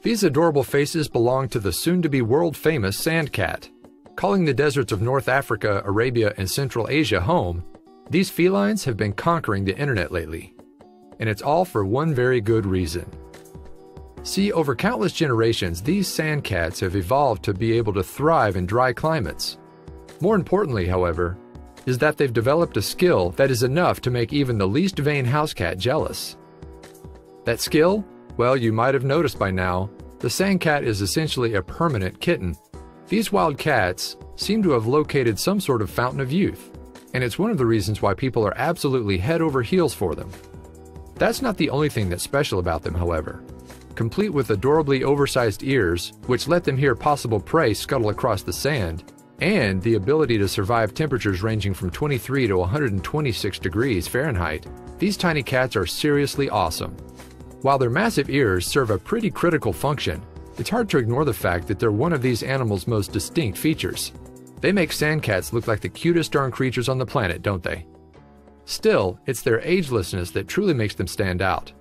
These adorable faces belong to the soon-to-be world-famous sand cat. Calling the deserts of North Africa, Arabia, and Central Asia home, these felines have been conquering the internet lately. And it's all for one very good reason. See, over countless generations, these sand cats have evolved to be able to thrive in dry climates. More importantly, however, is that they've developed a skill that is enough to make even the least vain house cat jealous. That skill? Well, you might have noticed by now, the sand cat is essentially a permanent kitten. These wild cats seem to have located some sort of fountain of youth, and it's one of the reasons why people are absolutely head over heels for them. That's not the only thing that's special about them, however. Complete with adorably oversized ears, which let them hear possible prey scuttle across the sand, and the ability to survive temperatures ranging from 23 to 126 degrees Fahrenheit, these tiny cats are seriously awesome. While their massive ears serve a pretty critical function, it's hard to ignore the fact that they're one of these animals' most distinct features. They make sand cats look like the cutest darn creatures on the planet, don't they? Still, it's their agelessness that truly makes them stand out.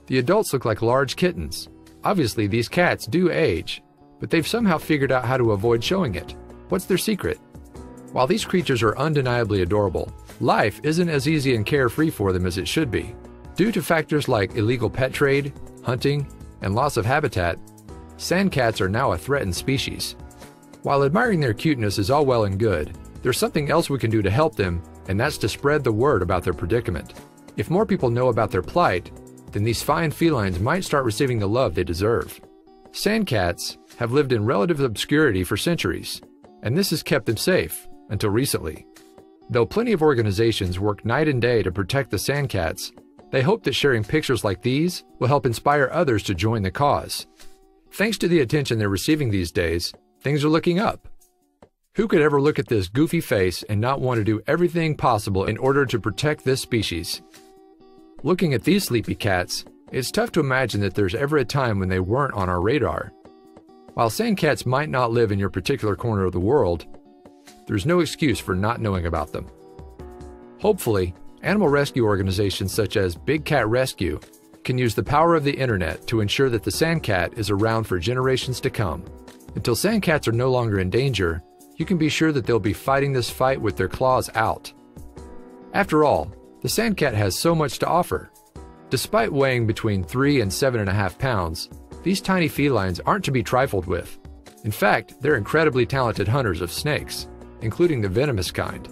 The adults look like large kittens. Obviously, these cats do age, but they've somehow figured out how to avoid showing it. What's their secret? While these creatures are undeniably adorable, life isn't as easy and carefree for them as it should be. Due to factors like illegal pet trade, hunting, and loss of habitat, sand cats are now a threatened species. While admiring their cuteness is all well and good, there's something else we can do to help them, and that's to spread the word about their predicament. If more people know about their plight, then these fine felines might start receiving the love they deserve. Sand cats have lived in relative obscurity for centuries, and this has kept them safe until recently. Though plenty of organizations work night and day to protect the sand cats, they hope that sharing pictures like these will help inspire others to join the cause. Thanks to the attention they're receiving these days, things are looking up. Who could ever look at this goofy face and not want to do everything possible in order to protect this species? Looking at these sleepy cats, it's tough to imagine that there's ever a time when they weren't on our radar. While sand cats might not live in your particular corner of the world, there's no excuse for not knowing about them. Hopefully, animal rescue organizations such as Big Cat Rescue can use the power of the internet to ensure that the sand cat is around for generations to come. Until sand cats are no longer in danger, you can be sure that they'll be fighting this fight with their claws out. After all, the sand cat has so much to offer. Despite weighing between 3 and 7.5 pounds, these tiny felines aren't to be trifled with. In fact, they're incredibly talented hunters of snakes, including the venomous kind.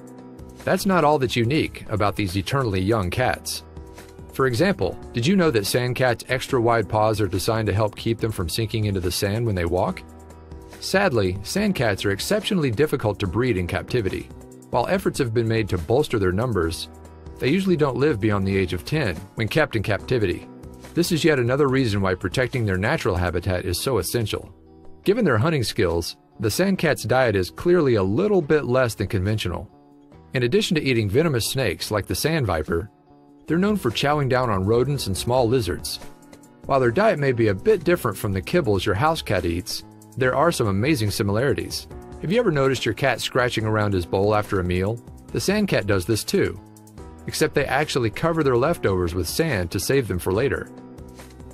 That's not all that's unique about these eternally young cats. For example, did you know that sand cats' extra wide paws are designed to help keep them from sinking into the sand when they walk? Sadly, sand cats are exceptionally difficult to breed in captivity. While efforts have been made to bolster their numbers, they usually don't live beyond the age of 10 when kept in captivity. This is yet another reason why protecting their natural habitat is so essential. Given their hunting skills, the sand cat's diet is clearly a little bit less than conventional. In addition to eating venomous snakes like the sand viper, they're known for chowing down on rodents and small lizards. While their diet may be a bit different from the kibbles your house cat eats, there are some amazing similarities. Have you ever noticed your cat scratching around his bowl after a meal? The sand cat does this too, except they actually cover their leftovers with sand to save them for later.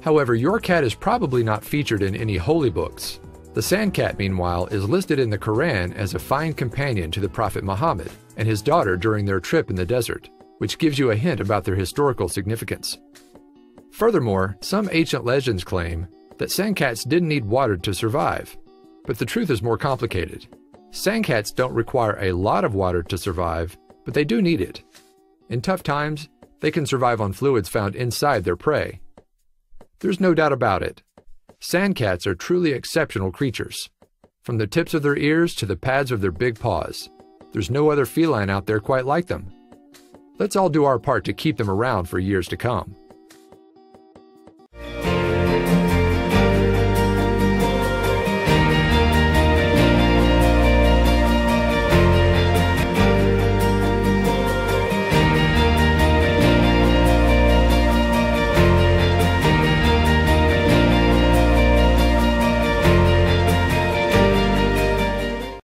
However, your cat is probably not featured in any holy books. The sand cat, meanwhile, is listed in the Quran as a fine companion to the Prophet Muhammad and his daughter during their trip in the desert, which gives you a hint about their historical significance. Furthermore, some ancient legends claim that sand cats didn't need water to survive, but the truth is more complicated. Sand cats don't require a lot of water to survive, but they do need it. In tough times, they can survive on fluids found inside their prey. There's no doubt about it. Sand cats are truly exceptional creatures. From the tips of their ears to the pads of their big paws, there's no other feline out there quite like them. Let's all do our part to keep them around for years to come.